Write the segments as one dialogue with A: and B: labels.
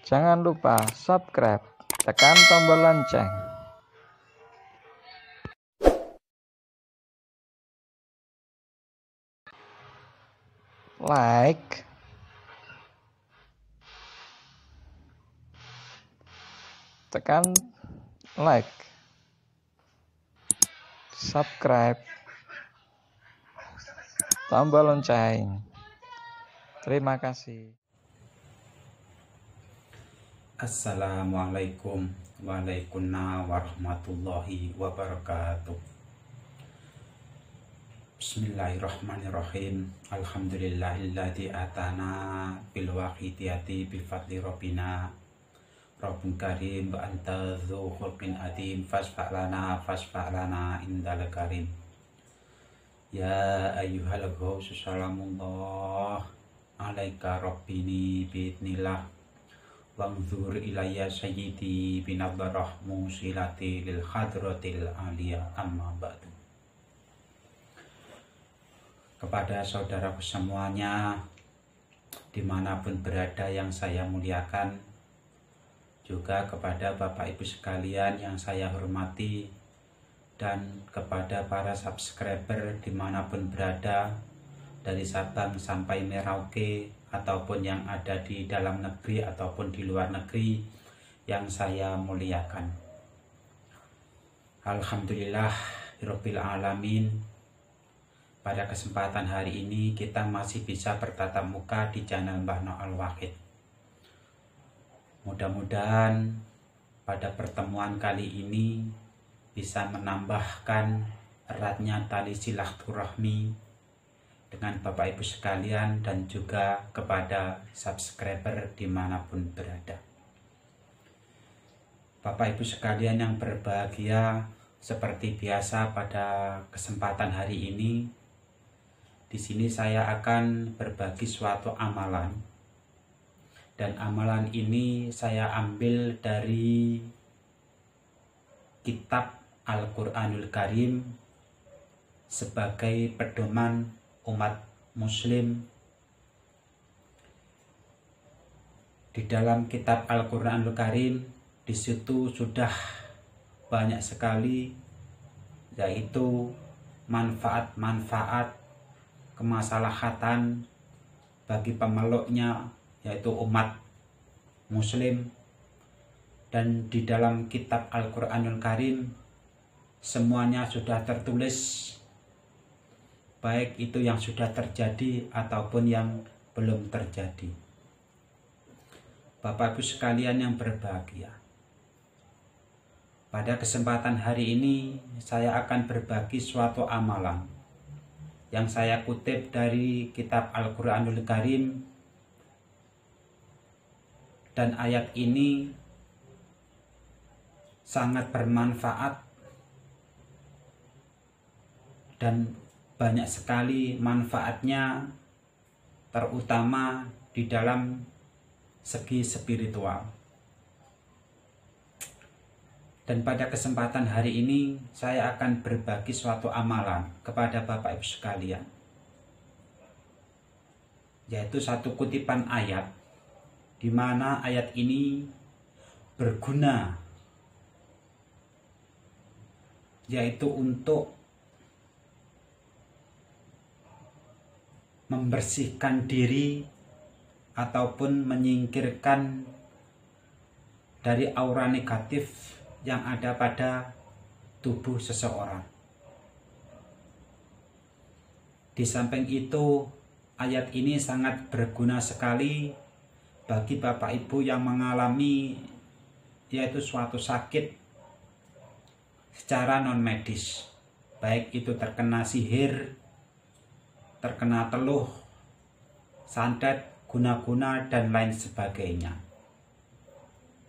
A: Jangan lupa subscribe, tekan tombol lonceng. Like, tekan like, subscribe, tombol lonceng. Terima kasih.
B: Assalamualaikum warahmatullahi wabarakatuh. Bismillahirrahmanirrahim. Alhamdulillahilladzi atana bil waqidiyati bi fadli rabbina Rabbun karim wa anta dzu khulqin adim fasfa'lana indal karim. Ya ayyuhal ghawsu salamullah alaika rabbini biidnillah Wangzur ilayya sayyidi binadharah musilati lil hadratil aliyah amma ba'du. Kepada saudaraku semuanya dimanapun berada yang saya muliakan, juga kepada Bapak Ibu sekalian yang saya hormati, dan kepada para subscriber dimanapun berada, dari Sabang sampai Merauke ataupun yang ada di dalam negeri ataupun di luar negeri yang saya muliakan. Alhamdulillah Rabbil Alamin, pada kesempatan hari ini kita masih bisa bertatap muka di channel Mbah No Al-Wahid. Mudah-mudahan pada pertemuan kali ini bisa menambahkan eratnya tali silaturahmi dengan Bapak Ibu sekalian dan juga kepada subscriber dimanapun berada. Bapak Ibu sekalian yang berbahagia, seperti biasa pada kesempatan hari ini, di sini saya akan berbagi suatu amalan, dan amalan ini saya ambil dari kitab Al-Quranul Karim sebagai pedoman umat muslim. Di dalam kitab Al-Quranul Karim, di situ sudah banyak sekali yaitu manfaat-manfaat kemaslahatan bagi pemeluknya, yaitu umat muslim. Dan di dalam kitab Al-Quranul Karim semuanya sudah tertulis, baik itu yang sudah terjadi ataupun yang belum terjadi. Bapak Ibu sekalian yang berbahagia, pada kesempatan hari ini saya akan berbagi suatu amalan yang saya kutip dari kitab Al-Quranul Karim, dan ayat ini sangat bermanfaat dan banyak sekali manfaatnya, terutama di dalam segi spiritual. Dan pada kesempatan hari ini saya akan berbagi suatu amalan kepada Bapak Ibu sekalian, yaitu satu kutipan ayat, di mana ayat ini berguna, yaitu untuk membersihkan diri ataupun menyingkirkan dari aura negatif yang ada pada tubuh seseorang. Di samping itu, ayat ini sangat berguna sekali bagi Bapak Ibu yang mengalami yaitu suatu sakit secara non medis, baik itu terkena sihir, terkena teluh, santet, guna-guna, dan lain sebagainya.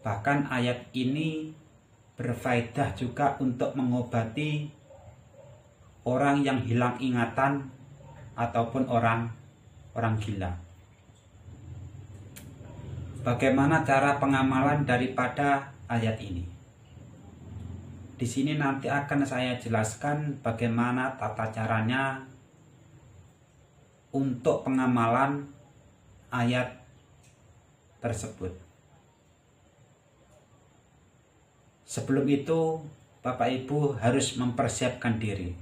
B: Bahkan ayat ini berfaedah juga untuk mengobati orang yang hilang ingatan ataupun orang gila. Bagaimana cara pengamalan daripada ayat ini? Di sini nanti akan saya jelaskan bagaimana tata caranya untuk pengamalan ayat tersebut. Sebelum itu Bapak Ibu harus mempersiapkan diri,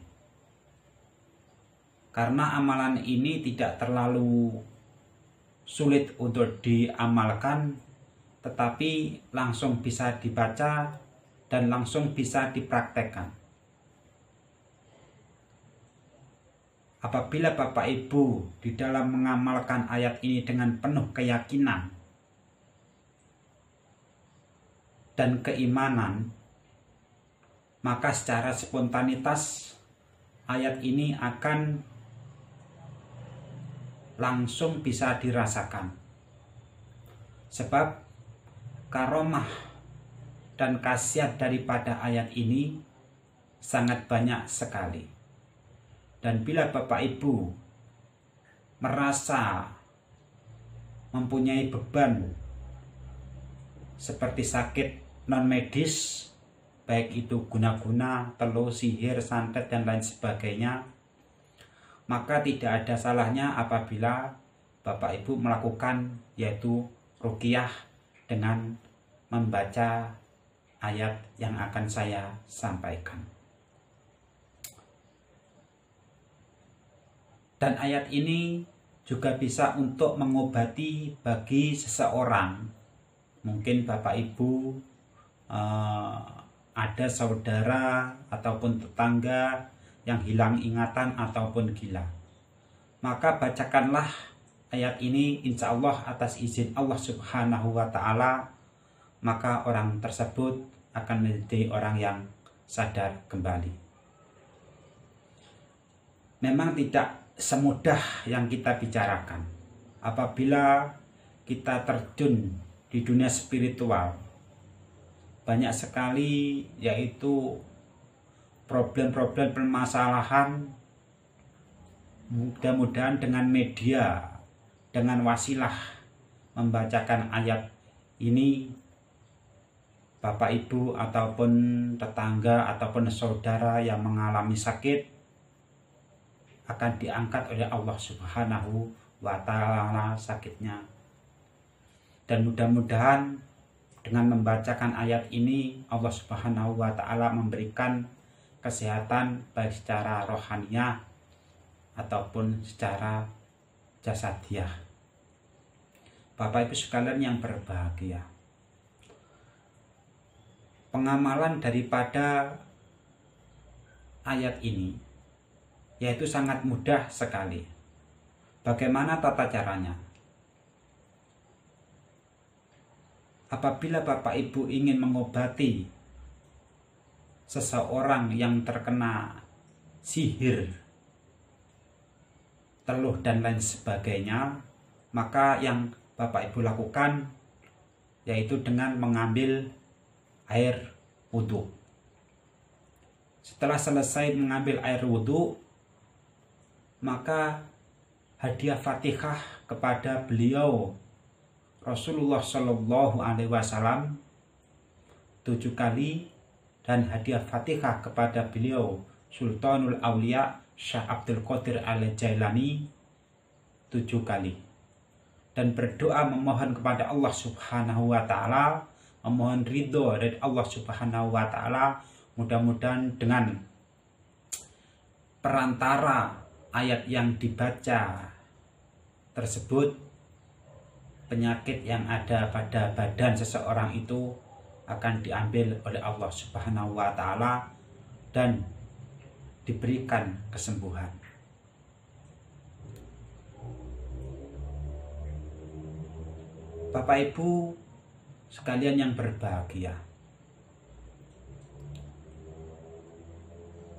B: karena amalan ini tidak terlalu sulit untuk diamalkan, tetapi langsung bisa dibaca dan langsung bisa dipraktekkan. Apabila Bapak Ibu di dalam mengamalkan ayat ini dengan penuh keyakinan dan keimanan, maka secara spontanitas ayat ini akan langsung bisa dirasakan. Sebab karomah dan khasiat daripada ayat ini sangat banyak sekali. Dan bila Bapak Ibu merasa mempunyai beban seperti sakit non medis, baik itu guna-guna, teluh, sihir, santet, dan lain sebagainya, maka tidak ada salahnya apabila Bapak Ibu melakukan yaitu ruqyah dengan membaca ayat yang akan saya sampaikan. Dan ayat ini juga bisa untuk mengobati bagi seseorang. Mungkin Bapak Ibu ada saudara ataupun tetangga yang hilang ingatan ataupun gila. Maka bacakanlah ayat ini, insya Allah atas izin Allah Subhanahu wa Ta'ala, maka orang tersebut akan menjadi orang yang sadar kembali. Memang tidak semudah yang kita bicarakan. Apabila kita terjun di dunia spiritual, banyak sekali yaitu problem-problem permasalahan. Mudah-mudahan dengan media, dengan wasilah membacakan ayat ini, Bapak Ibu ataupun tetangga ataupun saudara yang mengalami sakit akan diangkat oleh Allah Subhanahu wa Ta'ala sakitnya. Dan mudah-mudahan dengan membacakan ayat ini Allah Subhanahu wa Ta'ala memberikan kesehatan baik secara rohaniah ataupun secara jasadiah. Bapak Ibu sekalian yang berbahagia, pengamalan daripada ayat ini yaitu sangat mudah sekali. Bagaimana tata caranya? Apabila Bapak Ibu ingin mengobati seseorang yang terkena sihir, teluh, dan lain sebagainya, maka yang Bapak Ibu lakukan yaitu dengan mengambil air wudhu. Setelah selesai mengambil air wudhu, maka hadiah Fatihah kepada beliau Rasulullah Shallallahu Alaihi Wasallam 7 kali, dan hadiah Fatihah kepada beliau Sultanul Aulia Syekh Abdul Qadir Al-Jailani 7 kali, dan berdoa memohon kepada Allah Subhanahu wa Ta'ala, memohon ridho dari Allah Subhanahu wa Ta'ala. Mudah-mudahan dengan perantara ayat yang dibaca tersebut, penyakit yang ada pada badan seseorang itu akan diambil oleh Allah Subhanahu wa Ta'ala dan diberikan kesembuhan. Bapak Ibu sekalian yang berbahagia,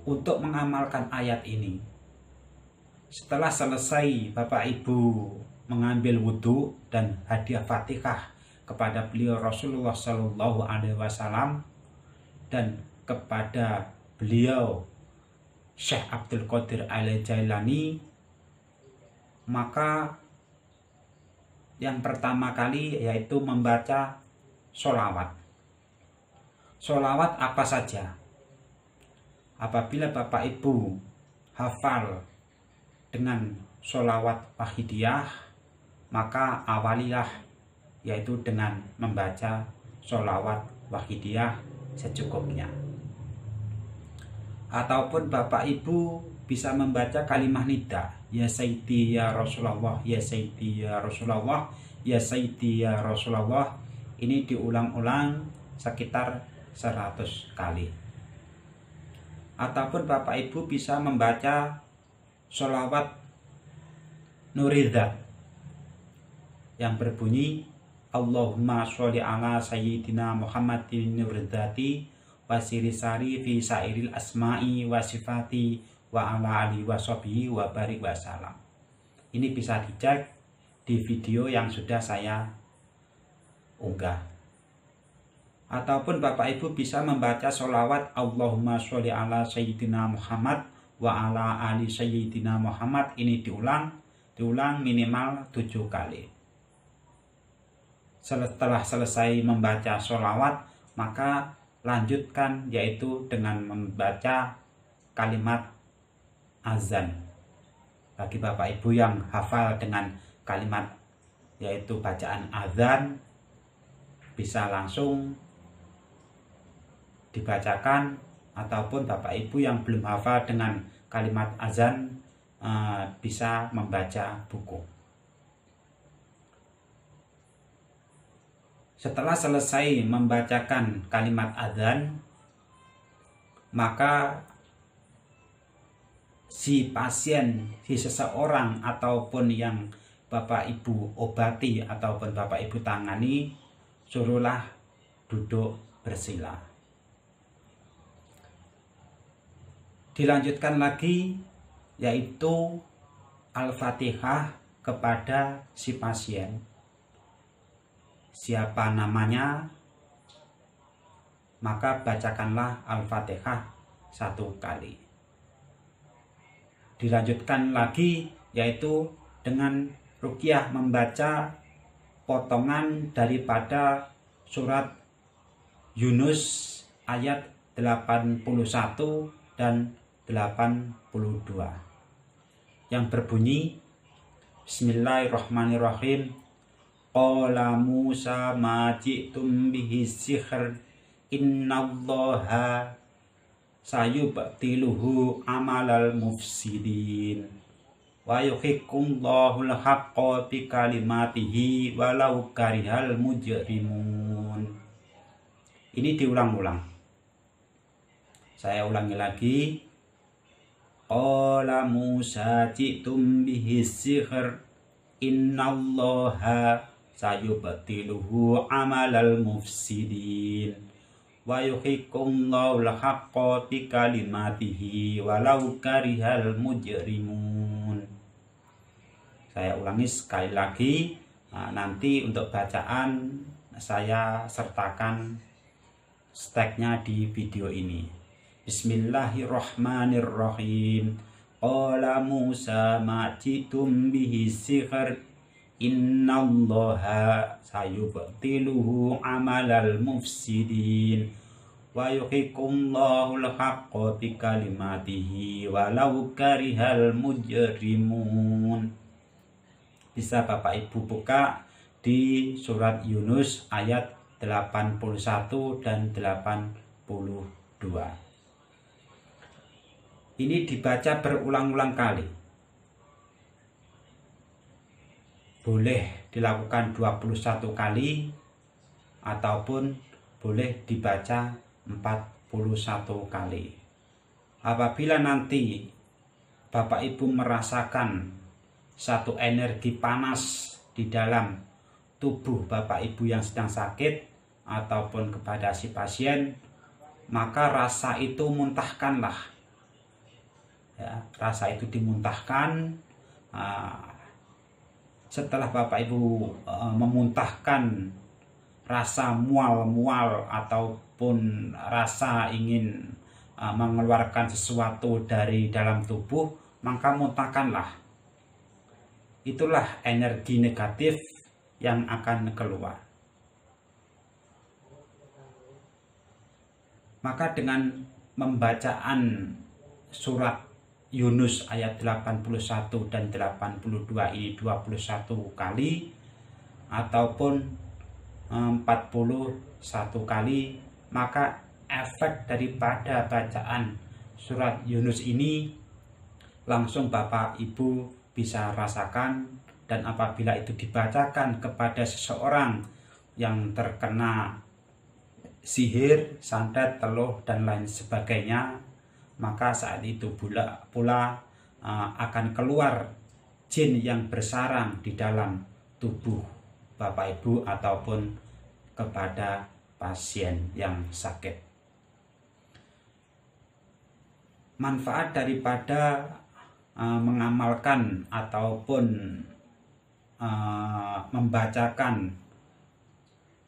B: untuk mengamalkan ayat ini, setelah selesai Bapak Ibu mengambil wudhu dan hadiah Fatihah kepada beliau Rasulullah Shallallahu Alaihi Wasallam dan kepada beliau Syekh Abdul Qadir Al-Jailani, maka yang pertama kali yaitu membaca sholawat. Sholawat apa saja? Apabila Bapak Ibu hafal dengan sholawat wahidiyah, maka awalilah yaitu dengan membaca sholawat wahidiyah secukupnya. Ataupun Bapak Ibu bisa membaca kalimat nida, ya Sayyidi ya Rasulullah, ya Sayyidi ya Rasulullah, ya Sayyidi ya Rasulullah. Ini diulang-ulang sekitar 100 kali. Ataupun Bapak Ibu bisa membaca sholawat Nuridzat yang berbunyi Allahumma sholli ala sayyidina Muhammadin Nuridzati wasirisari fi sairil asma'i wa sifati wa ala alihi wa sahbihi wa barik wa salam. Ini bisa dicek di video yang sudah saya unggah. Ataupun Bapak Ibu bisa membaca sholawat Allahumma sholli ala sayyidina Muhammad wa ala ali sayyidina Muhammad. Ini diulang minimal 7 kali. Setelah selesai membaca sholawat, maka lanjutkan yaitu dengan membaca kalimat azan. Bagi Bapak Ibu yang hafal dengan kalimat yaitu bacaan azan, bisa langsung dibacakan. Ataupun Bapak Ibu yang belum hafal dengan kalimat azan, bisa membaca buku. Setelah selesai membacakan kalimat azan, maka si pasien, si seseorang ataupun yang Bapak Ibu obati ataupun Bapak Ibu tangani, suruhlah duduk bersila. Dilanjutkan lagi yaitu Al-Fatihah kepada si pasien. Siapa namanya, maka bacakanlah Al-Fatihah 1 kali. Dilanjutkan lagi yaitu dengan ruqyah membaca potongan daripada surat Yunus ayat 81 dan 82 yang berbunyi Bismillahirrahmanirrahim. Qala Musa ma ji'tum bihi sihr innallaha sayubtiluhu amalal mufsidin wa yuhiqqullahu al-haqqa bi kalimatihi walau karihal mujrimun. Ini diulang-ulang. Saya ulangi lagi. Qala Musa ji'tum bihi sihr innallaha sayubtiluhu amalal mufsidin wa yuhiqqullahu al-haqqa bi kalimatihi walau karihal mujrimun. Saya ulangi sekali lagi. Nanti untuk bacaan saya sertakan steknya di video ini. Bismillahirrahmanirrahim. Qala Musa ma ji'tum bihi sihr innallaha sayubtiluhu amalal mufsidin wa yuhiqqullahu al-haqqa bi kalimatihi walau karihal mujrimun. Bisa Bapak Ibu buka di surat Yunus ayat 81 dan 82. Ini dibaca berulang-ulang kali. Boleh dilakukan 21 kali ataupun boleh dibaca 41 kali. Apabila nanti Bapak Ibu merasakan satu energi panas di dalam tubuh Bapak Ibu yang sedang sakit ataupun kepada si pasien, maka rasa itu muntahkanlah. Ya, rasa itu dimuntahkan. Setelah Bapak Ibu memuntahkan rasa mual-mual ataupun rasa ingin mengeluarkan sesuatu dari dalam tubuh, maka muntahkanlah. Itulah energi negatif yang akan keluar. Maka dengan membacaan surat Yunus ayat 81 dan 82 ini 21 kali ataupun 41 kali, maka efek daripada bacaan surat Yunus ini langsung Bapak Ibu bisa rasakan. Dan apabila itu dibacakan kepada seseorang yang terkena sihir, santet, teluh, dan lain sebagainya, maka saat itu pula akan keluar jin yang bersarang di dalam tubuh Bapak Ibu ataupun kepada pasien yang sakit. Manfaat daripada mengamalkan ataupun membacakan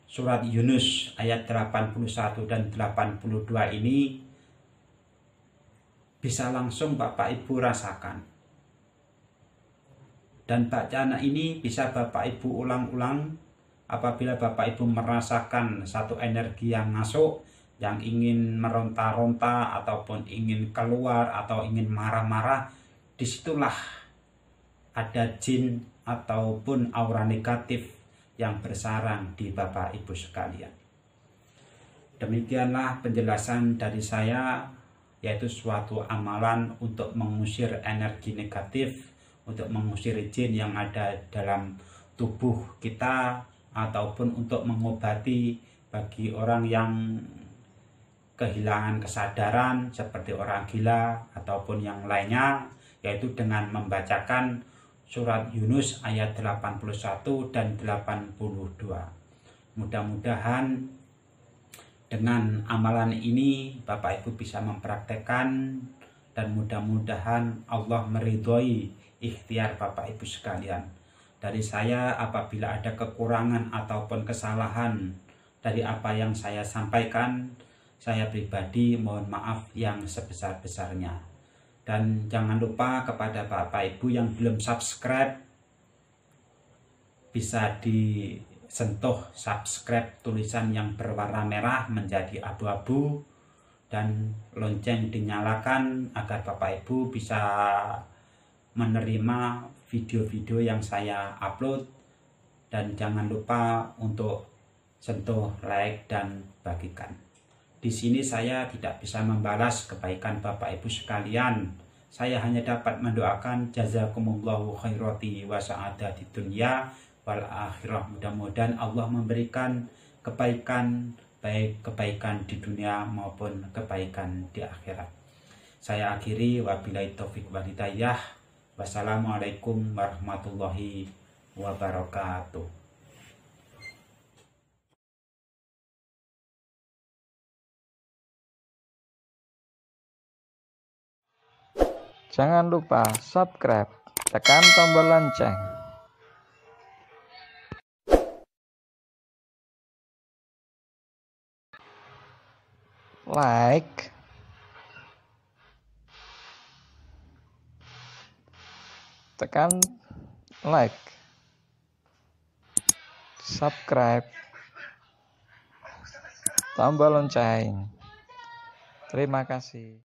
B: surat Yunus ayat 81 dan 82 ini bisa langsung Bapak Ibu rasakan. Dan bacaan ini bisa Bapak Ibu ulang-ulang apabila Bapak Ibu merasakan satu energi yang masuk, yang ingin meronta-ronta ataupun ingin keluar atau ingin marah-marah. Disitulah ada jin ataupun aura negatif yang bersarang di Bapak Ibu sekalian. Demikianlah penjelasan dari saya, yaitu suatu amalan untuk mengusir energi negatif, untuk mengusir jin yang ada dalam tubuh kita, ataupun untuk mengobati bagi orang yang kehilangan kesadaran seperti orang gila ataupun yang lainnya, yaitu dengan membacakan surat Yunus ayat 81 dan 82. Mudah-mudahan dengan amalan ini Bapak Ibu bisa mempraktekkan, dan mudah-mudahan Allah meridhoi ikhtiar Bapak Ibu sekalian. Dari saya, apabila ada kekurangan ataupun kesalahan dari apa yang saya sampaikan, saya pribadi mohon maaf yang sebesar-besarnya. Dan jangan lupa kepada Bapak Ibu yang belum subscribe, bisa disentuh subscribe tulisan yang berwarna merah menjadi abu-abu, dan lonceng dinyalakan agar Bapak Ibu bisa menerima video-video yang saya upload. Dan jangan lupa untuk sentuh like dan bagikan. Di sini saya tidak bisa membalas kebaikan Bapak Ibu sekalian. Saya hanya dapat mendoakan jazakumullahu khairati wa sa'adati dunya wal akhirah. Mudah-mudahan Allah memberikan kebaikan, baik kebaikan di dunia maupun kebaikan di akhirat. Saya akhiri, wabillahi taufik wal hidayah. Wassalamualaikum warahmatullahi wabarakatuh.
A: Jangan lupa subscribe, tekan tombol lonceng. Like, tekan like, subscribe, tombol lonceng. Terima kasih.